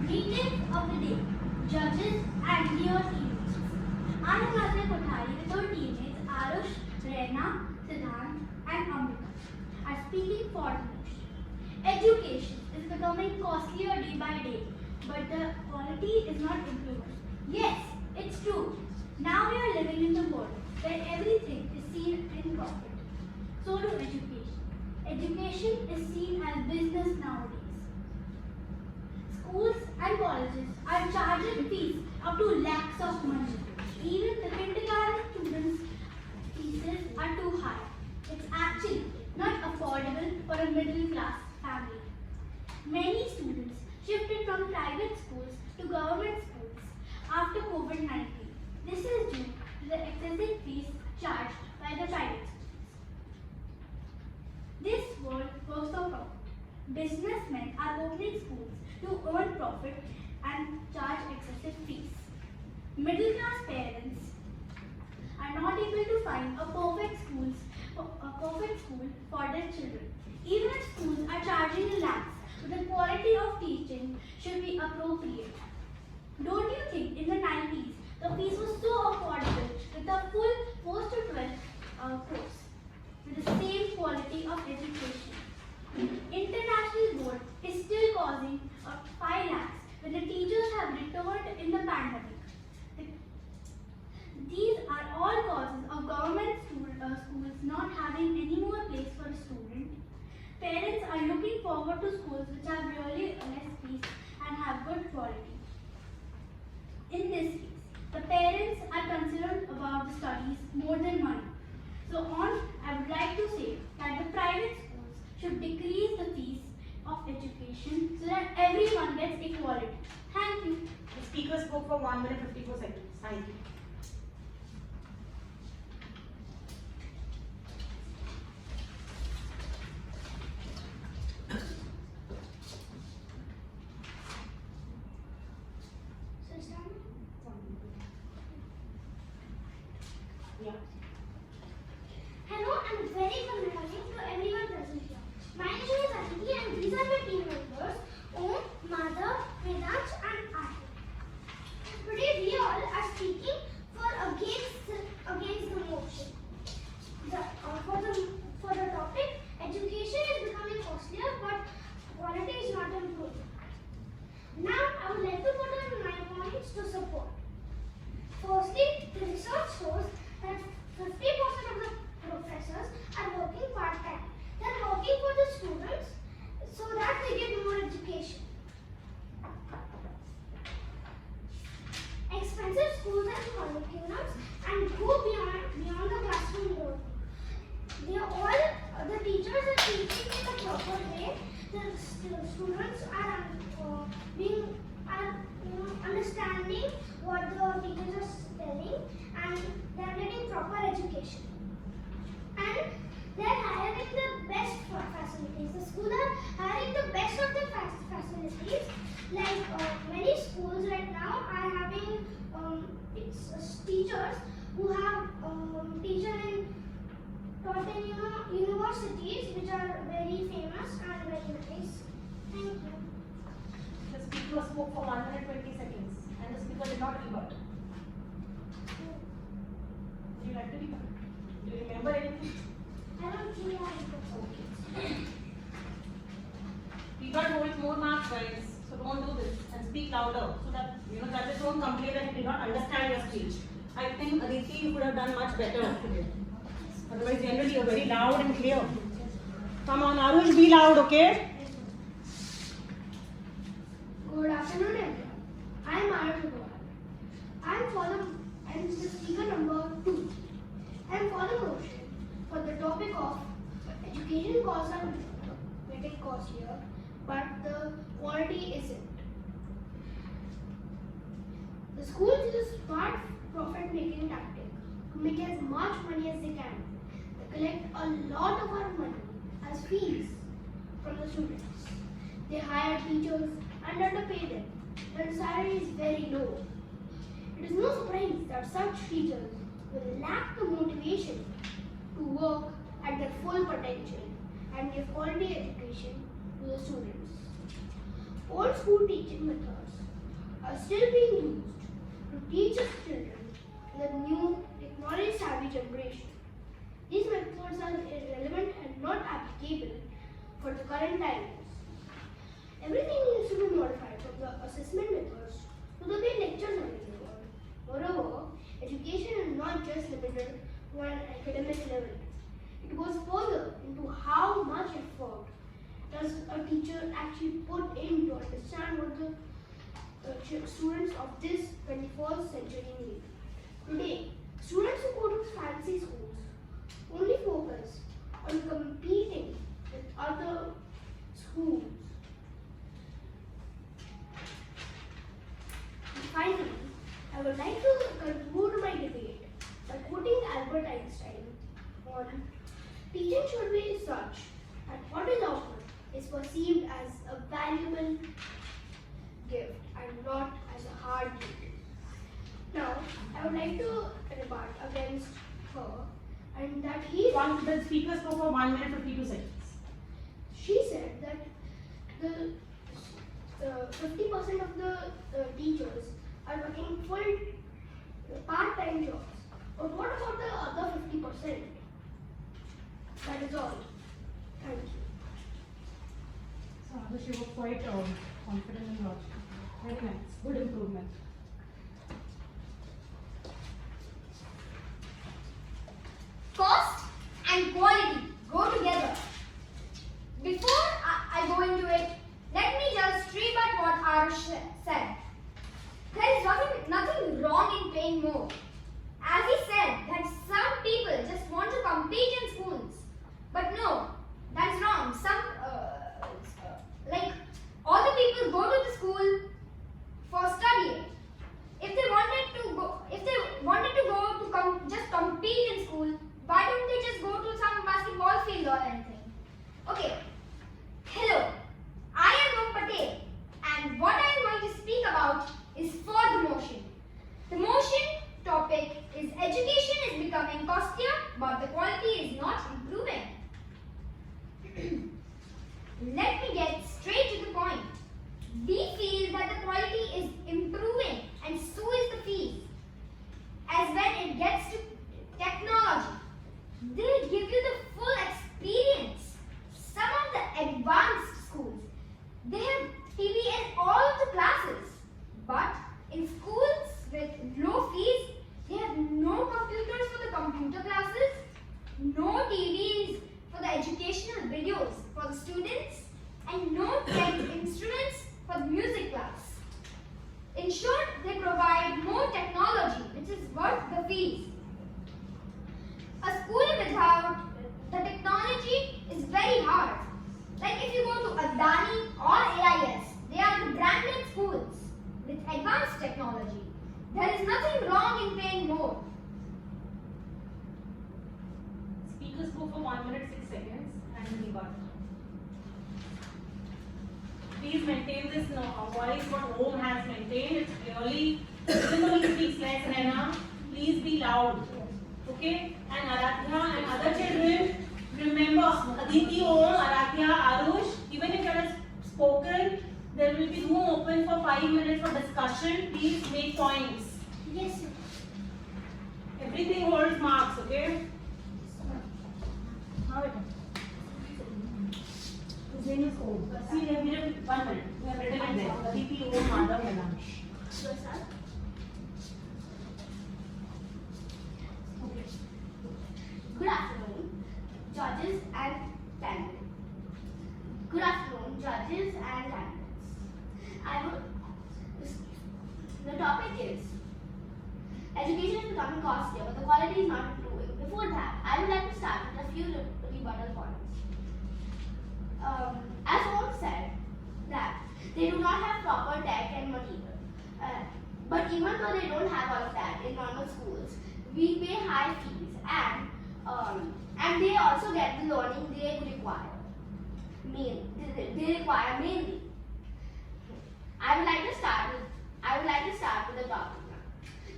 Greetings of the day, judges and dear teammates. I am Nazia Kothari with our teammates Arush, Reena, Siddhant and Amrita are speaking for the nation. Education is becoming costlier day by day, but the quality is not improving. Yes, it's true. Now we are living in the world where everything is seen in profit. So do education. Education is seen as business nowadays. Schools and colleges are charging fees up to lakhs of money. Even the kindergarten students' fees are too high. It's actually not affordable for a middle class family. Many students shifted from private schools to government schools after COVID-19. This is due to the excessive fees charged by the private schools. This world works for profit. Businessmen are opening schools to earn profit and charge excessive fees. Middle class parents are not able to find a perfect school for their children. Even if schools are charging lakhs, the quality of teaching should be appropriate. Don't you think in the 90s the fees were so affordable with a full post to 12 course with the same quality of education? International board is still causing 5 lakhs when the teachers have returned in the pandemic. These are all causes of government schools not having any more place for a student. Parents are looking forward to schools which have really less fees and have good quality. In this case, the parents are concerned about the studies more than money. So I would like to say that the private schools should decrease the fees of education so that everyone gets equality. Thank you. The speaker spoke for 1 minute 54 seconds. Thank you. Yeah. Hello and very good morning to everyone present here. My name is Aditi and these are my team members, Om, Madhav, Vedant and I. Today we all are speaking against the motion. For the topic, education is becoming costlier but quality is not improving. Now I would like to put on my points to support. Firstly, the research shows that 50% of the professors are working part-time. They are working for the students so that they get more education. Expensive schools and curriculums and go beyond the classroom door. The teachers are teaching in a proper way. The students are understanding what the teachers are telling and they are getting proper education. And they are hiring the best facilities. The schools are hiring the best of the facilities. Like many schools right now are having teachers who have taught in universities which are very famous and very nice. Thank you. The speaker spoke for 1 minute 20 seconds and the speaker did not rebut. Would you like to rebut? Do you remember anything? I don't think I have. Okay. We got hold more marks, guys. So don't do this and speak louder so that judges don't complain that you did not understand your speech. I think Aditi, you could have done much better today. Otherwise, generally you're very loud and clear. Come on, Arush, be loud, okay? Good afternoon, everyone. I am Arush. I am the speaker number 2. I am for the motion for the topic of education costs are getting costlier, but the quality isn't. The schools use smart profit-making tactic to make as much money as they can. They collect a lot of our money as fees from the students. They hire teachers and underpay them. Their salary is very low. It is no surprise that such teachers will lack the motivation to work at their full potential and give quality education to the students. Old school teaching methods are still being used to teach us children in the new technology-savvy generation. These methods are irrelevant and not applicable for the current times. Everything needs to be modified from the assessment methods to the way lectures are being given. Moreover, education is not just limited to an academic level. It goes further into how much effort does a teacher actually put in to understand what the students of this 21st century need. Today, students who go to fancy schools only focus on competing with other schools. Finally, I would like to conclude my debate by quoting Albert Einstein on teaching should be such that what is offered is perceived as a valuable gift and not as a hard duty. Now, I would like to rebut against her and that The speaker spoke for 1 minute 52 seconds. she said that the 50% of the teachers are working full part-time jobs. But what about the other 50%? That is all. Thank you. So, Adarsh, you were quite confident and logical. Very nice. Good improvement. Cost and quality go together. Before I go into it, let me just rebut what Arush said. There is nothing wrong in paying more. As he said, that some people just want to compete in schools. But no, that is wrong. Like all the people go to the school for studying. If they wanted to go to just compete in school, why don't they just go to some basketball field or anything? Okay. Hello, I am Om Patel, and what I am going to speak about is for the motion. The motion topic is education is becoming costlier, but the quality is not improving. Let me get straight to the point. We feel that the quality is improving, and so is the fees. As when it gets to technology, they give you the full experience. Some of the advanced schools, they have TV in all of the classes. But in schools with low fees, they have no computers for the computer classes, no TVs for the educational videos for the students, and no tech instruments for the music class. In short, they provide more technology, which is worth the fees. A school without the technology is very hard. Like if you go to Adani or AIS, they are the branded schools with advanced technology. There is nothing wrong in paying more. Speaker spoke for 1 minute 6 seconds and rebut. Please maintain this voice what Om has maintained. It's clearly, even though he speaks less Naina, please be loud. Okay? And Aradhya and other children, remember Aditi, Om, Aradhya, Arush, even if you have spoken, there will be room open for 5 minutes for discussion. Please make points. Yes, sir. Everything holds marks, okay? Now it his name is Om. See, we have written 1 minute. We have written it there. Aditi, Om, Madhav, Melash. Sure, sir. Okay. Good afternoon, judges and candidates. Good afternoon, judges and candidates. The topic is education is becoming costlier, but the quality is not improving. Before that, I would like to start with a few rebuttal points. As Om said, that they do not have proper tech and material. But even though they don't have all of that in normal schools, we pay high fees and they also get the learning they require. They require mainly. I would like to start with the topic now.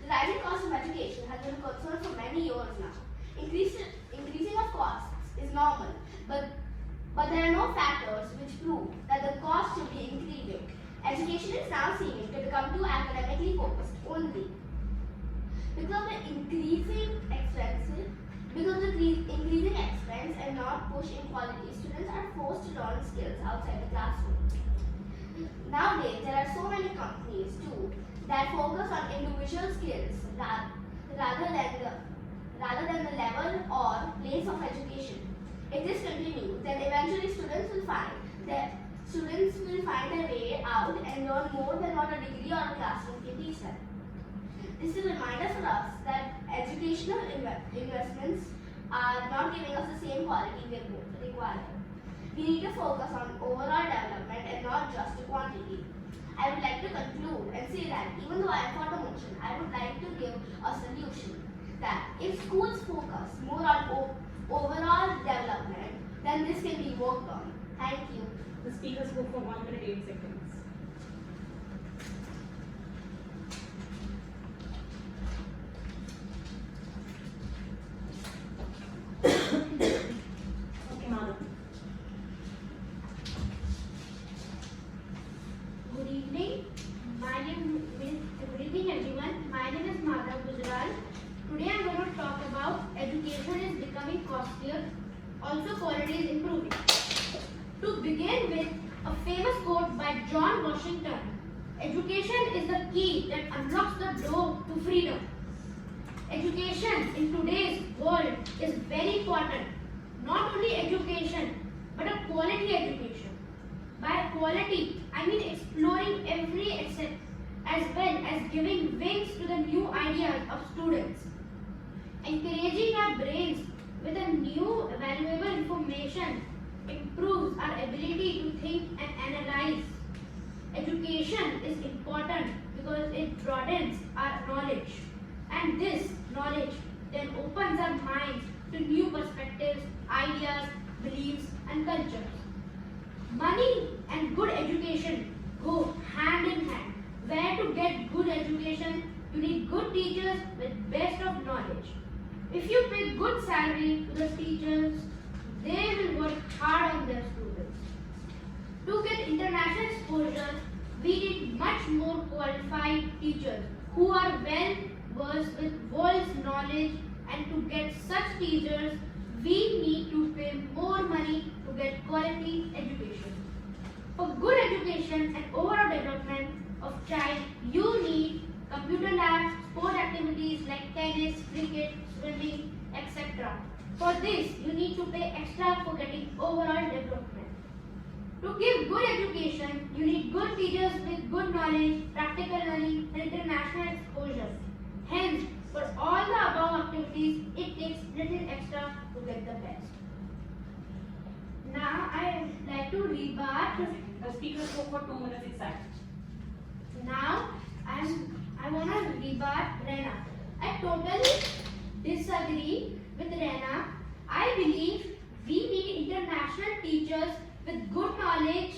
The rising cost of education has been a concern for many years now. Increasing of costs is normal, but there are no factors which prove that the cost should be increasing. Education is now seen to become too academically focused only. Because of the increasing expense and not push in quality, students are forced to learn skills outside the classroom. Nowadays, there are so many companies too that focus on individual skills rather than the level or place of education. If this continues, then eventually students will find their way out and learn more than what a degree or a classroom can teach them. This is a reminder for us that educational investments are not giving us the same quality we require. We need to focus on overall development and not just quantity. I would like to conclude and say that even though I am for the motion, I would like to give a solution that if schools focus more on overall development, then this can be worked on. Thank you. The speaker spoke for 1 minute 8 seconds. Okay, Madam. Good evening. Good evening everyone. My name is Madhav Gujral. Today I am going to talk about education is becoming costlier. Also quality is improving. To begin with, a famous quote by John Washington. Education is the key that unlocks the door to freedom. Education in today's world is very important. Not only education, but a quality education. By quality, I mean exploring every aspect as well as giving wings to the new ideas of students. Encouraging our brains with a new valuable information improves our ability to think and analyze. Education is important because it broadens our knowledge, and this knowledge then opens our minds to new perspectives, ideas, beliefs, and cultures. Money and good education go hand in hand. Where to get good education, you need good teachers with best of knowledge. If you pay good salary to the teachers, they will work hard on their students. To get international exposure, we need much more qualified teachers who are well versed with world's knowledge, and to get such teachers, we need to pay more money to get quality education. For good education and overall development of child, you need computer labs, sport activities like tennis, cricket, swimming, etc. For this, you need to pay extra for getting overall development. To give good education, you need good teachers with good knowledge, practical learning, and international exposure. Hence, for all the above activities, it takes little extra to get the best. Now, I would like to rebut. The speaker spoke for 2 minutes exact. Now, I want to rebut Rena. I totally disagree with Rena. I believe we need international teachers with good knowledge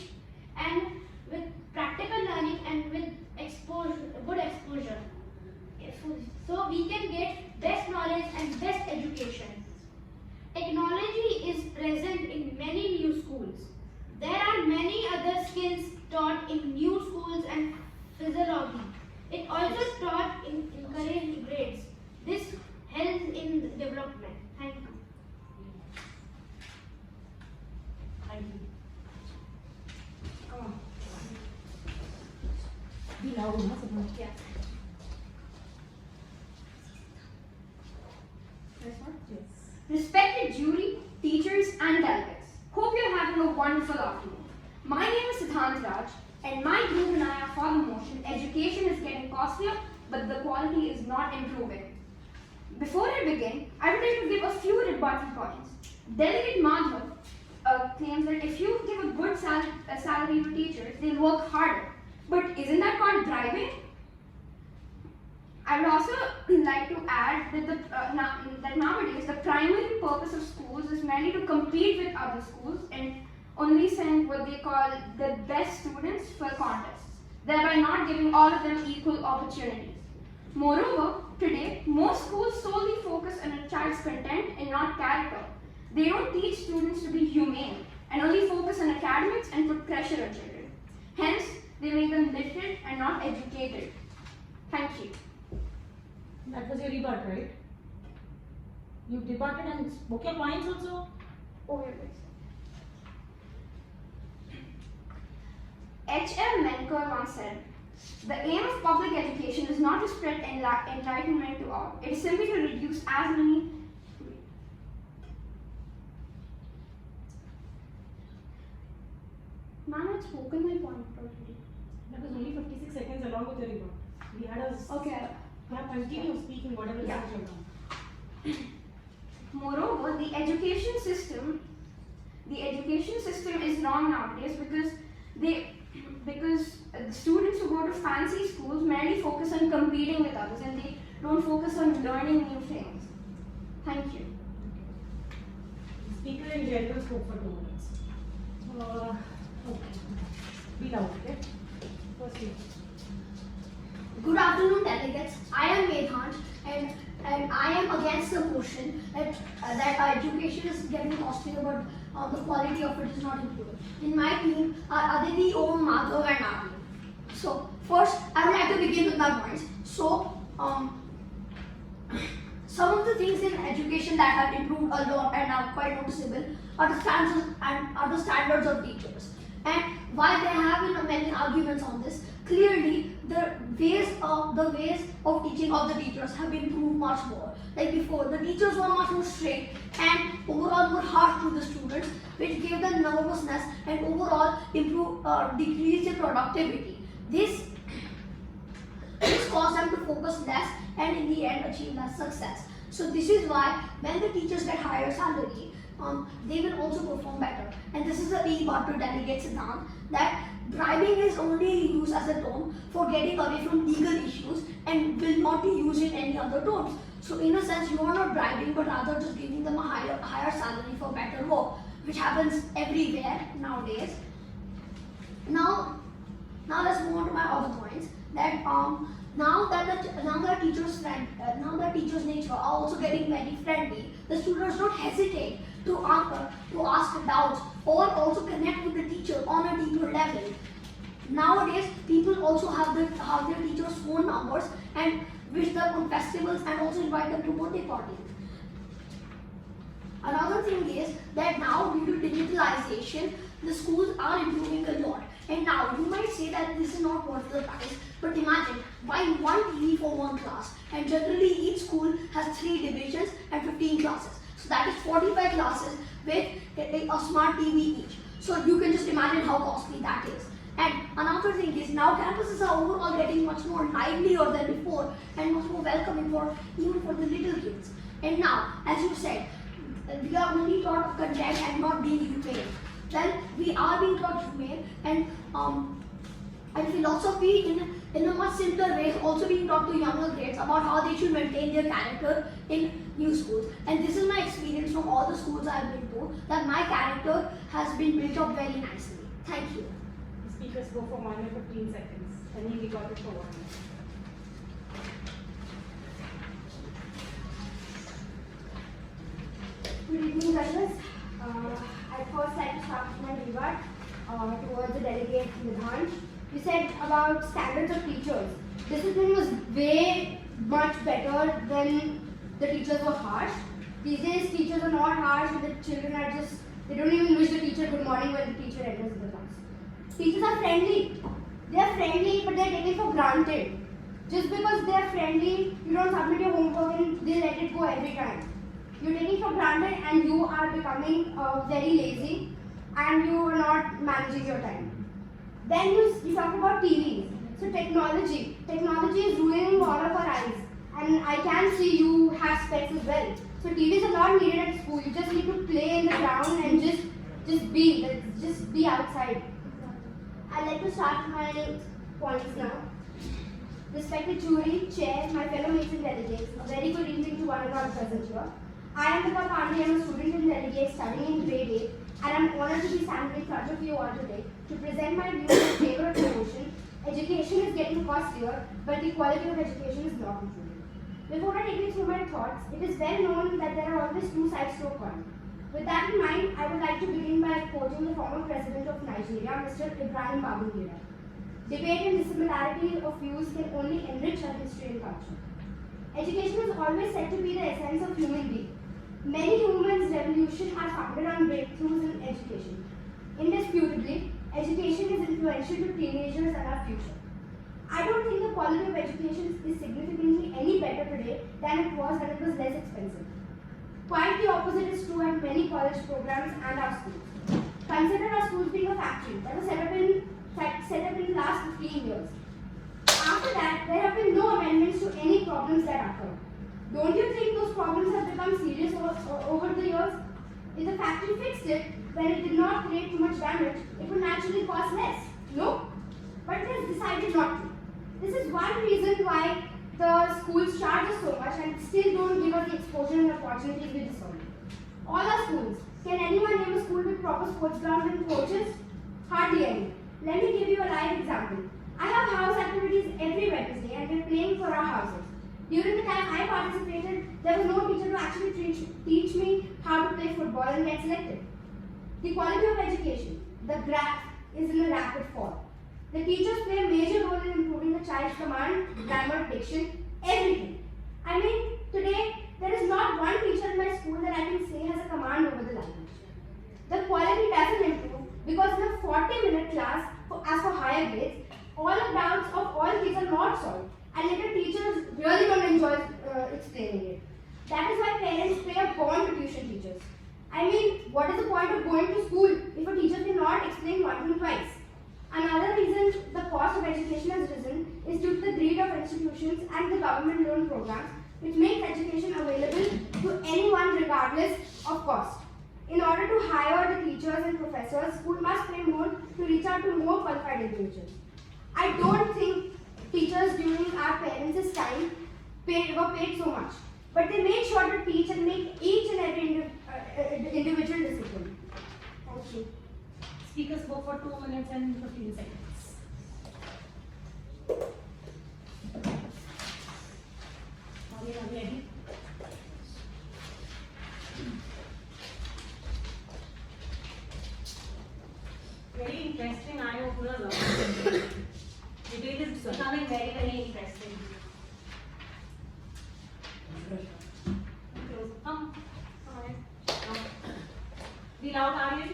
and with practical learning and with good exposure. So we can get best knowledge and best education. Technology is present in many new schools. There are many other skills taught in new schools and physiology. It also taught in encouraged grades. This helps in development. Thank you. Thank you. Come on. Be loud, no? Yeah. This one? Yes. Respected jury, teachers and delegates, hope you're having a wonderful afternoon. My name is Siddhant Raj and my group and I are for the motion, education is getting costlier but the quality is not improving. Before I begin, I would like to give a few rebuttal points. Delegate Madhav claims that if you give a good salary to teachers, they'll work harder. But isn't that called bribing? I would also like to add that, that nowadays the primary purpose of schools is merely to compete with other schools and only send what they call the best students for contests, thereby not giving all of them equal opportunities. Moreover, today, most schools solely focus on a child's content and not character. They don't teach students to be humane and only focus on academics and put pressure on children. Hence, They make them literate and not educated. Thank you. That was your rebut, right? You debated and spoke your points also? Oh, yes. H.M. Menker once said, "The aim of public education is not to spread enlightenment to all. It is simply to reduce as many..." Ma'am, I've spoken my point already. That was only 56 seconds along with your rebut. We had a... Okay. Yeah, continue speaking whatever Yeah. you want. Moreover, the education system is wrong nowadays because the students who go to fancy schools merely focus on competing with others and they don't focus on learning new things. Thank you. Speaker in general spoke for 2 minutes. Okay. Be loud, okay? First you. Good afternoon, delegates. I am Medhant, and I am against the motion that our education is getting costlier, but the quality of it is not improving. In my team are Aditi, Om, Madhav, and Avi. So first, I would like to begin with my points. So some of the things in education that have improved a lot and are quite noticeable are the standards of teachers. And while there have been many arguments on this, clearly the ways of teaching of the teachers have improved much more. Like before, the teachers were much more strict and overall more harsh to the students, which gave them nervousness and overall decreased their productivity. This caused them to focus less and in the end achieve less success. So this is why when the teachers get higher salary, they will also perform better. And this is the rebut to Delegate Siddhant that bribing is only used as a term for getting away from legal issues and will not be used in any other terms. So in a sense, you are not bribing, but rather just giving them a higher salary for better work, which happens everywhere nowadays. Now let's move on to my other points. That now that teachers' nature are also getting very friendly, the students don't hesitate to ask doubts or also connect with the teacher on a deeper level. Nowadays, people also have their teachers' phone numbers and wish them on festivals and also invite them to birthday parties. Another thing is that now due to digitalization, the schools are improving a lot. And now you might say that this is not worth the price, but imagine buying one TV for one class, and generally each school has 3 divisions and 15 classes. So that is 45 classes with a smart TV each. So you can just imagine how costly that is. And another thing is now campuses are overall getting much more livelier than before and much more welcoming even for the little kids. And now, as you said, we are only taught content and not being humane. Well, we are being taught humane and philosophy in a much simpler way is also being taught to younger grades about how they should maintain their character in new schools. And this is my experience from all the schools I have been to, that my character has been built up very nicely. Thank you. The speakers go for 1 minute 15 seconds. And we got it for 1 minute. Good evening, judges. I'd first like to start with my rebut towards the delegate Vedant. You said about standards of teachers. Discipline was way much better than the teachers were harsh. These days, teachers are not harsh, and the children are just, they don't even wish the teacher good morning when the teacher enters the class. Teachers are friendly. They are friendly, but they are taken for granted. Just because they are friendly, you don't submit your homework and they let it go every time. You're taking for granted and you are becoming very lazy and you are not managing your time. Then you talk about TVs. So technology is ruining all of our eyes. And I can see you have specs as well. So TVs are not needed at school. You just need to play in the ground and just be outside. I'd like to start my points now. Respected jury, chair, my fellow mates and delegates, a very good evening to one of our present here. I am Amrita Pandey. I am a student and delegate studying in grade 8, and I am honored to be standing in front of you all today to present my views in favor of the motion. Education is getting costlier, but the quality of education is not improving. Before I take you through my thoughts, it is well known that there are always 2 sides to a coin. With that in mind, I would like to begin by quoting the former president of Nigeria, Mr. Ibrahim Babangida. Debate and dissimilarity of views can only enrich our history and culture. Education is always said to be the essence of human being. Many humans' revolutions are founded on breakthroughs in education. Indisputably, education is influential to teenagers and our future. I don't think the quality of education is significantly any better today than it was when it was less expensive. Quite the opposite is true at many college programs and our schools. Consider our schools being a factory that was set up in the last 15 years. After that, there have been no amendments to any problems that occurred. Don't you think those problems have become serious over the years? If the factory fixed it when it did not create too much damage, it would naturally cost less. No? But it has decided not to. This is one reason why the schools charge us so much and still don't give us the exposure and opportunities we deserve. All our schools. Can anyone name a school with proper sports grounds and coaches? Hardly any. Let me give you a live example. I have house activities every Wednesday and we're playing for our houses. During the time I participated, there was no teacher to actually teach me how to play football and get selected. The quality of education, the graph, is in a rapid fall. The teachers play a major role in improving the child's command, grammar, diction, everything. I mean, today, there is not one teacher in my school that I can say has a command over the language. The quality doesn't improve because in a 40-minute class, as for higher grades, all the doubts of all kids are not solved. And later teachers really don't enjoy explaining it. That is why parents pay a bond to tuition teachers. I mean, what is the point of going to school if a teacher cannot explain one thing twice? Another reason the cost of education has risen is due to the greed of institutions and the government loan programs, which makes education available to anyone regardless of cost. In order to hire the teachers and professors, school must pay more to reach out to more qualified individuals. I don't think teachers during our parents' time were paid so much, but they made sure to teach and make each and every individual discipline. Thank you. Speaker spoke for 2 minutes and 15 seconds. Are we ready? Very interesting eye opener. Debate is becoming very, very interesting. Come on. Be loud, Aryan.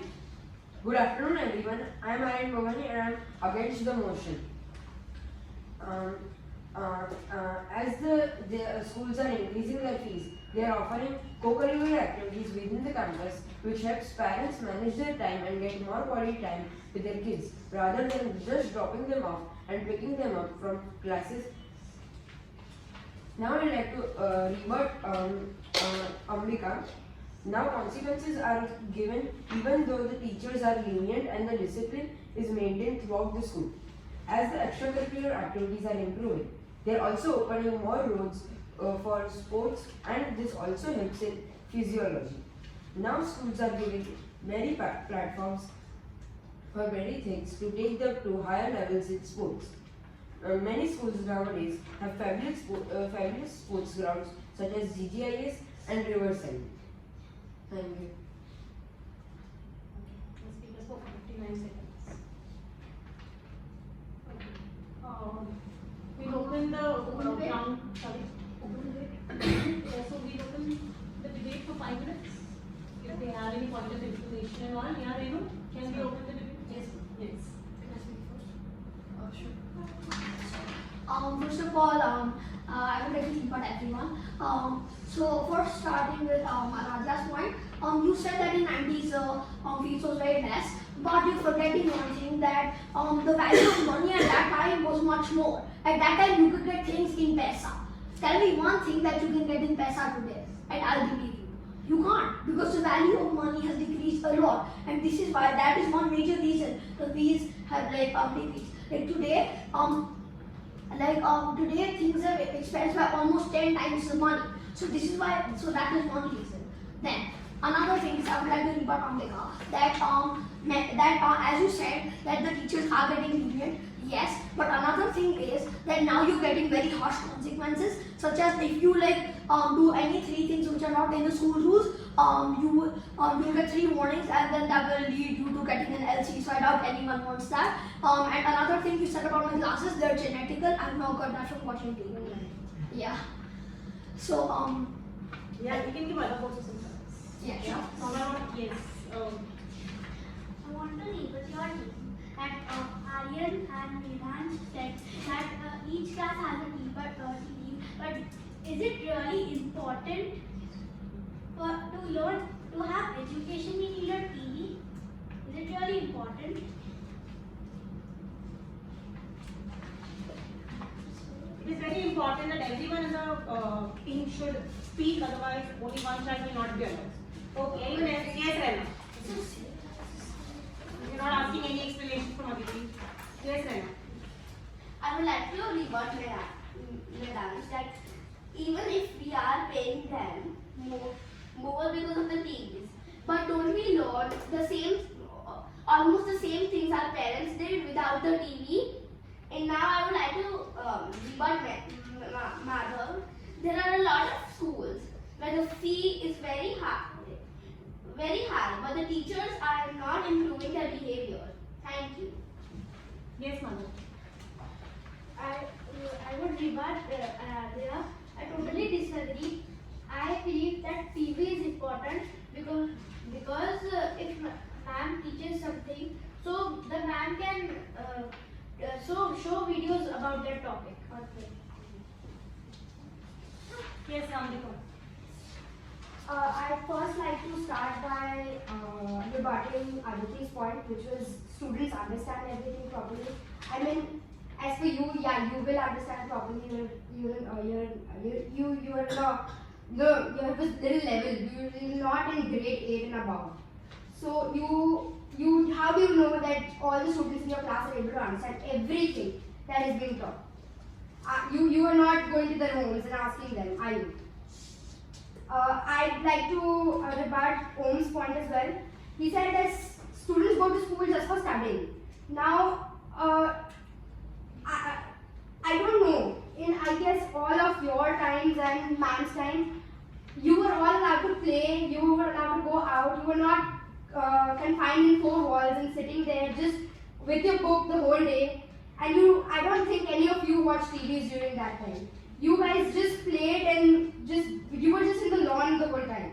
Good afternoon, everyone. I am Aryan Bhavani and I am against the motion. As the schools are increasing their fees, they are offering co-curricular activities within the campus which helps parents manage their time and get more quality time with their kids rather than just dropping them off and picking them up from classes. Now I would like to revert Ambika. Now consequences are given even though the teachers are lenient and the discipline is maintained throughout the school. As the extracurricular activities are improving, they are also opening more roads for sports and this also helps in physiology. Now schools are giving many platforms for many things to take them to higher levels in sports. Many schools nowadays have fabulous sports grounds such as GGIS and Riverside. Thank you. The speaker spoke for 59 seconds. We open the ground. Sorry. So we open the debate for 5 minutes. If they have any point of information and all, yeah, Renu, can we open the debate? Yes. Yes. First of all, I would like to thank everyone. So first starting with Radha's point, you said that in 90s fees was very less, but you're forgetting one thing that the value of money at that time was much more. At that time you could get things in paisa. Tell me one thing that you can get in paisa today, and I'll believe you. You can't, because the value of money has decreased a lot, and this is why that is one major reason the fees have decreased. Like today, today things are expensive by almost 10 times the money. So this is why. So that is one reason. Then another thing is I would like to rebut on that as you said that the teachers are getting lenient. Yes, but another thing is that now you're getting very harsh consequences, such as if you do any 3 things which are not in the school rules, you get 3 warnings, and then that will lead you to getting an LC. So I doubt anyone wants that. And another thing you said about my glasses, they're genetical. I'm not got that from watching TV. Yeah. So Yeah, you can give other books some time. yeah, sure. Yes. I want to leave with your team. And Aryan and Vedant said that each class has a team, but is it really important to learn to have education? We need a TV. Is it really important? It is very important that everyone in the team should speak, otherwise only one child will not be allowed. Okay, anyone else? Yes, Rena. You're not asking any explanation from Aditi. Yes, Rena. I would like to rebut Vedant that even if we are paying them more because of the TVs, but don't we learn the same, almost the same things our parents did without the TV? And now I would like to rebut Madhav. There are a lot of schools where the fee is very high, but the teachers are not improving their behavior. Thank you. Yes, Madhu. I would rebut Aradhya. I totally disagree. I believe that TV is important because if ma'am teaches something, so the ma'am can show videos about that topic. Okay. Yes, Amrita. I'd first like to start by rebutting Aditi's point, which was students understand everything properly. I mean, as for you, yeah, you will understand properly. You're little level. You're not in grade 8 and above. So you how do you know that all the students in your class are able to understand everything that is being taught? You are not going to the rooms and asking them, are you? I'd like to rebut Om's point as well. He said that students go to school just for studying. Now, I don't know. In I guess all of your times and ma'am's time, you were all allowed to play. You were allowed to go out. You were not confined in 4 walls and sitting there just with your book the whole day. And I don't think any of you watched TVs during that time. You guys just played and you were just in the lawn the whole time.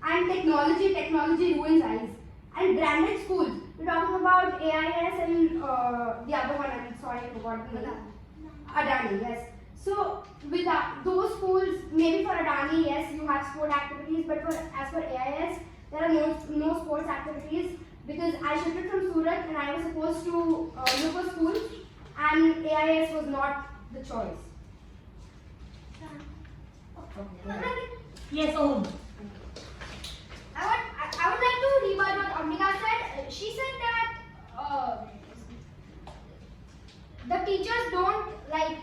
And technology ruins eyes. And branded schools, we're talking about AIS and the other one, I'm sorry, I forgot the name. Adani, yes. So with those schools, maybe for Adani, yes, you have sport activities, but as for AIS, there are no sports activities because I shifted from Surat and I was supposed to look for schools, and AIS was not the choice. Yes, Om. I would like to rebut what Amrita said. She said that the teachers don't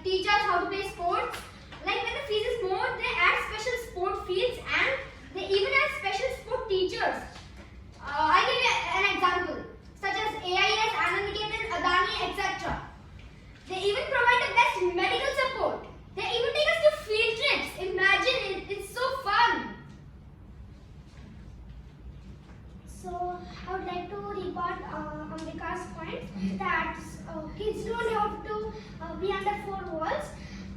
teach us how to play sports. Like when the fees is more, they add special sport fields and they even add special sport teachers. I'll give you an example, such as AIS, Anandiketan, Adani, etc. They even provide the best medical support. They even take us to field trips. Imagine, it's so fun. So I would like to rebut Ambika's point that kids don't have to be under 4 walls.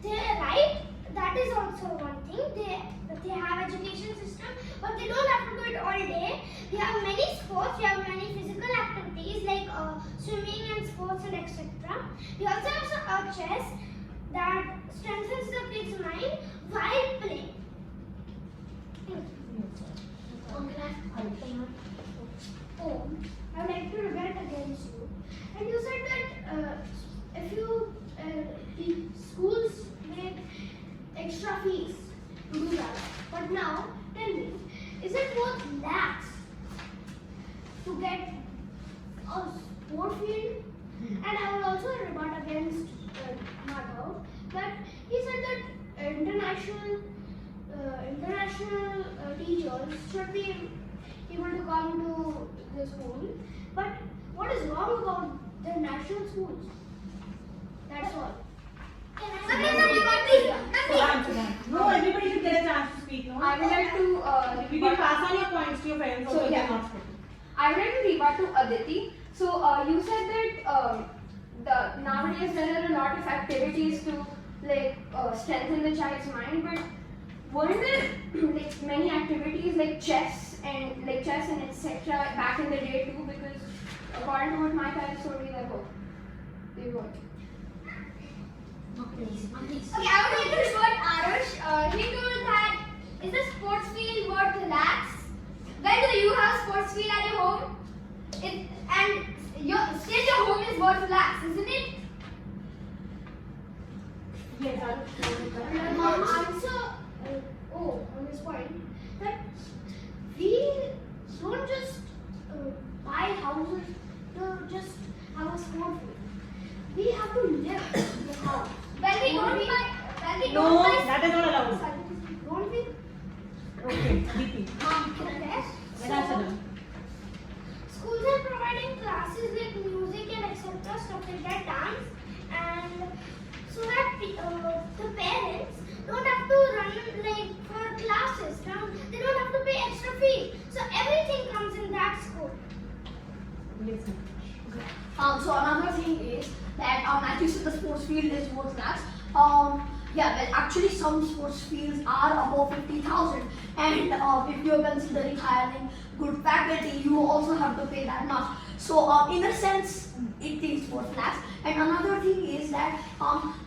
They're right. That is also one thing. They have education system, but they don't have to do it all day. We have many sports. We have many physical activities like swimming and sports and etc. We also have chess that strengthens the kid's mind while playing. Oh, I would like to rebut against you. And you said that if you the schools make extra fees to do that. But now, tell me, is it worth lakhs to get a sport field? And I would also rebut against Madhav that he said that international teachers should be able to come to the school. But what is wrong about the national schools? That's all. No, everybody should get a chance to speak. No? I would like to You can pass on your points to your friends So, also if yeah. they're not spoken. I would like to rebut to Aditi. So you said that nowadays there are a lot of activities to like strengthen the child's mind, but weren't there like many activities like chess and etc. back in the day too? Because according to what my parents told me, they were. Okay, I would like to reward Arush. He told that is the sports field worth relax? When do you have sports field at your home? And still your home is worth relax, isn't it? Yes, Answer. On this point, that we don't just buy houses to just have a sport field. We have to live in the house. When we don't buy, No, that is not allowed. Don't we? Okay, Aditi. Can I guess? Let us know. Schools are providing classes like music and etc. stuff like that, dance, and so that the parents don't have to run like for classes. They don't have to pay extra fee. So everything comes in that school. Yes, ma'am. So another thing is that as you said, the sports field is worth lakhs. Yeah, well, actually some sports fields are above 50,000, and if you're considering hiring good faculty, you also have to pay that much. So in a sense, it is worth lakhs. And another thing is that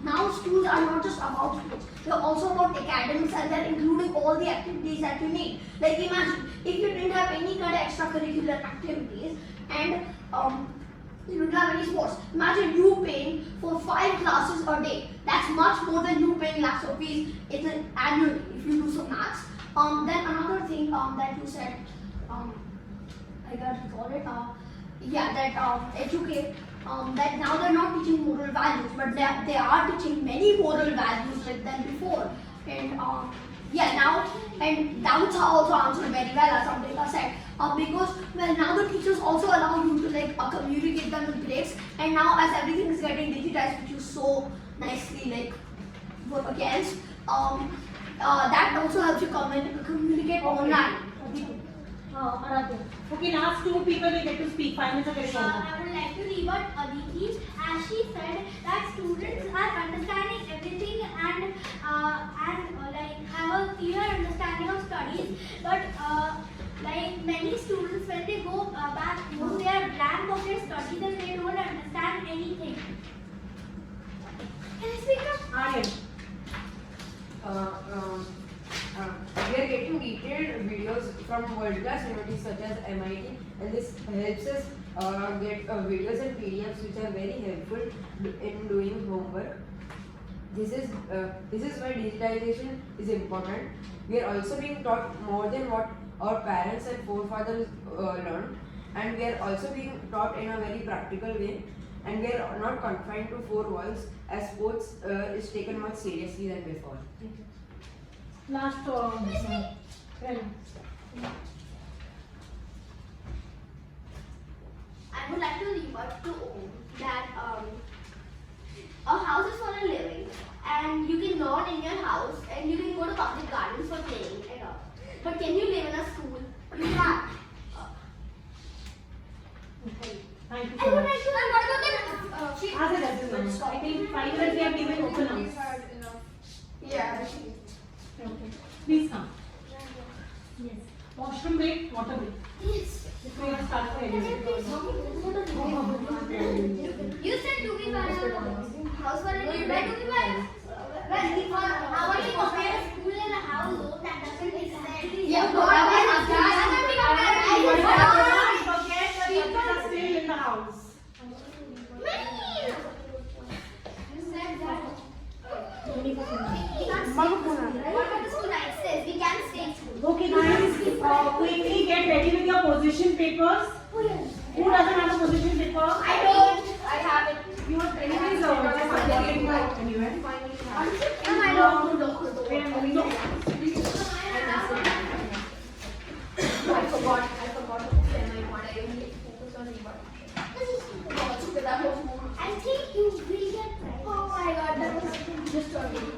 now schools are not just about sports; they're also about academics, and they're including all the activities that you need. Like imagine if you didn't have any kind of extracurricular activities and you don't have any sports. Imagine you paying for 5 classes a day. That's much more than you paying lakhs of fees annually if you do some maths. Then another thing that you said, I got to call it. Educate. That now they're not teaching moral values, but they are teaching many moral values like than before. And now doubts are also answered very well, as Amrita said. Because now the teachers also allow you to like communicate them with breaks, and now as everything is getting digitized, which you so nicely like work against, that also helps you communicate online. Okay, last 2 people will get to speak. 5 minutes of your I would like to rebut Aditi as she said that students are understanding everything and like have a clear understanding of studies, but like many students when they go back home they are blank of their studies and they don't understand anything. Can I speak up? Aryan. We are getting detailed videos from world-class universities such as MIT, and this helps us get videos and PDFs which are very helpful in doing homework. This is why digitalization is important. We are also being taught more than what our parents and forefathers learned, and we are also being taught in a very practical way, and we are not confined to 4 walls as sports is taken much seriously than before. Last I would like to rebut to own that a house is for a living, and you can learn in your house, and you can go to public gardens for playing and all. But can you live in a school? You can't. Thank you I so would much. like to. I think 5 minutes we have given open arms. Yeah. Okay. Please come. Yes. Washroom break, water break. Yes. If we are start for anyone. You said to be house for a living. Where to be well, how are you compare a school and a house? That doesn't make sense. Yeah, but Forget that people are still in the house. What about the school night says? We can stay in school. Okay guys, quickly get ready with your position papers. Who doesn't have a position paper? I don't. I have it. You are anyways just updating my anyway. I don't. We are moving on. I forgot to say my point. I only focused on rebuttal. I think you will get right. Oh my god, that was just talking.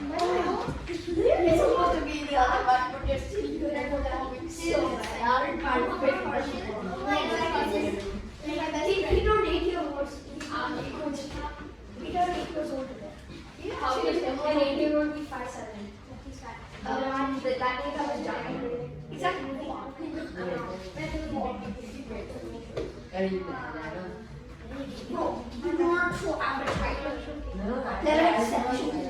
You're supposed to be the other one, but you're still good at My rating would be 5/7. That means I was giant. Exactly. No, do not show advertisement. No, There are exceptions.